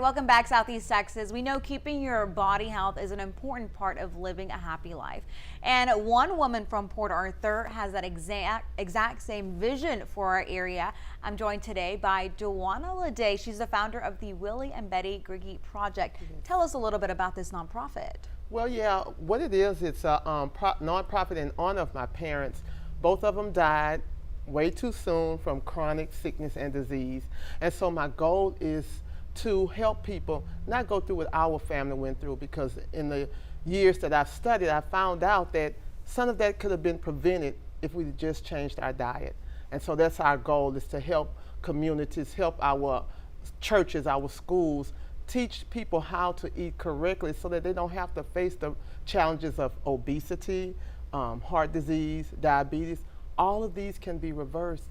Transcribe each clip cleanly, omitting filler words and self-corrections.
Welcome back, Southeast Texas. We know keeping your body health is an important part of living a happy life. And one woman from Port Arthur has that exact same vision for our area. I'm joined today by Dwonia Laday. She's the founder of the Willie Betty Griggie Project. Tell us a little bit about this nonprofit. Well, yeah, what it is, it's a nonprofit in honor of my parents. Both of them died way too soon from chronic sickness and disease. And so my goal is to help people not go through what our family went through, because in the years that I've studied, I found out that some of that could have been prevented if we just changed our diet. And so that's our goal, is to help communities, help our churches, our schools, teach people how to eat correctly so that they don't have to face the challenges of obesity, heart disease, diabetes. All of these can be reversed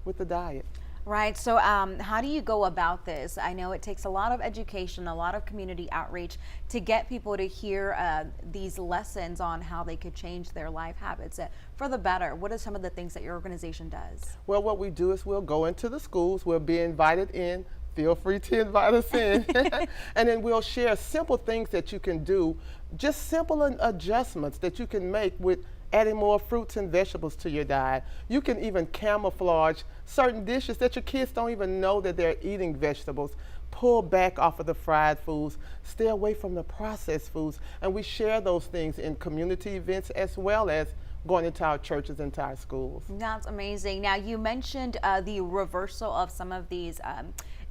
with the diet. Right. So how do you go about this? I know it takes a lot of education, a lot of community outreach to get people to hear these lessons on how they could change their life habits for the better. What are some of the things that your organization does? Well, what we do is we'll go into the schools, we'll be invited in, feel free to invite us in, and then we'll share simple things that you can do, just simple adjustments that you can make with adding more fruits and vegetables to your diet. You can even camouflage certain dishes that your kids don't even know that they're eating vegetables. Pull back off of the fried foods, stay away from the processed foods, and we share those things in community events as well as going into our churches and to our schools. That's amazing. Now, you mentioned the reversal of some of these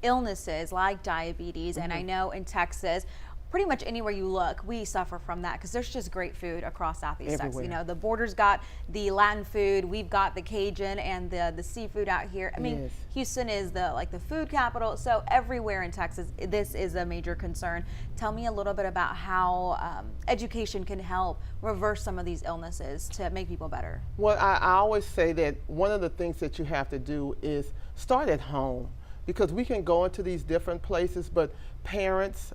illnesses like diabetes, and I know in Texas, pretty much anywhere you look, we suffer from that because there's just great food across Southeast Texas. You know, the border's got the Latin food, we've got the Cajun and the seafood out here. I mean, Houston is the food capital, so everywhere in Texas, this is a major concern. Tell me a little bit about how education can help reverse some of these illnesses to make people better. Well, I always say that one of the things that you have to do is start at home, because we can go into these different places, but parents,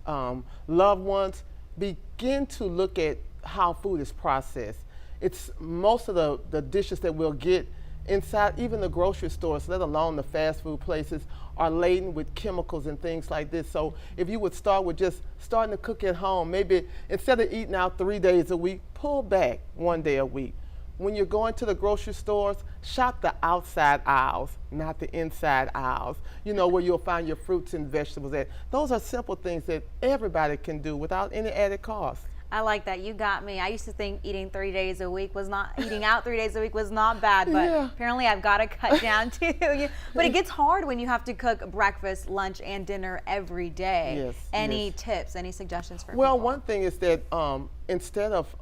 loved ones, begin to look at how food is processed. It's most of the dishes that we'll get inside, even the grocery stores, let alone the fast food places, are laden with chemicals and things like this. So if you would start with just starting to cook at home, maybe instead of eating out 3 days a week, pull back 1 day a week. When you're going to the grocery stores, shop the outside aisles, not the inside aisles, you know, where you'll find your fruits and vegetables at. Those are simple things that everybody can do without any added cost. I like that. You got me. I used to think eating 3 days a week was not, eating out 3 days a week was not bad, but apparently I've got to cut down too. But it gets hard when you have to cook breakfast, lunch, and dinner every day. Any tips, any suggestions for people? Well, one thing is that instead of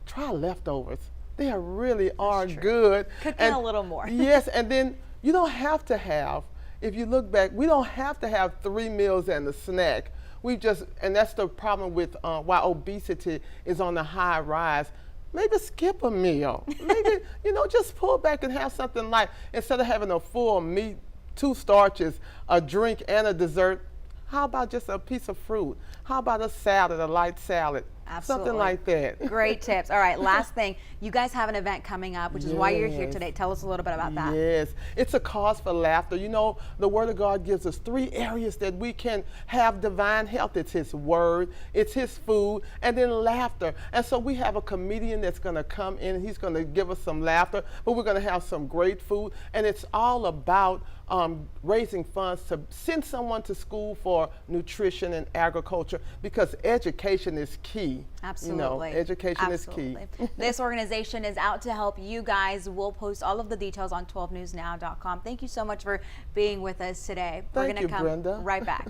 try leftovers. They really are good. Cooking a little more. Yes, and then you don't have to have, if you look back, we don't have to have 3 meals and a snack. And that's the problem with why obesity is on the high rise. Maybe skip a meal. Maybe, just pull back and have something light. Instead of having a full meat, 2 starches, a drink, and a dessert, how about just a piece of fruit? How about a salad, a light salad? Absolutely. Something like that. Great tips. All right, last thing. You guys have an event coming up, which is why you're here today. Tell us a little bit about that. Yes, it's a cause for laughter. You know, the Word of God gives us 3 areas that we can have divine health. It's His Word, it's His food, and then laughter. And so we have a comedian that's going to come in, and he's going to give us some laughter, but we're going to have some great food. And it's all about raising funds to send someone to school for nutrition and agriculture, because education is key. Absolutely. Education is key. This organization is out to help you guys. We'll post all of the details on 12newsnow.com. Thank you so much for being with us today. We're going to come right back.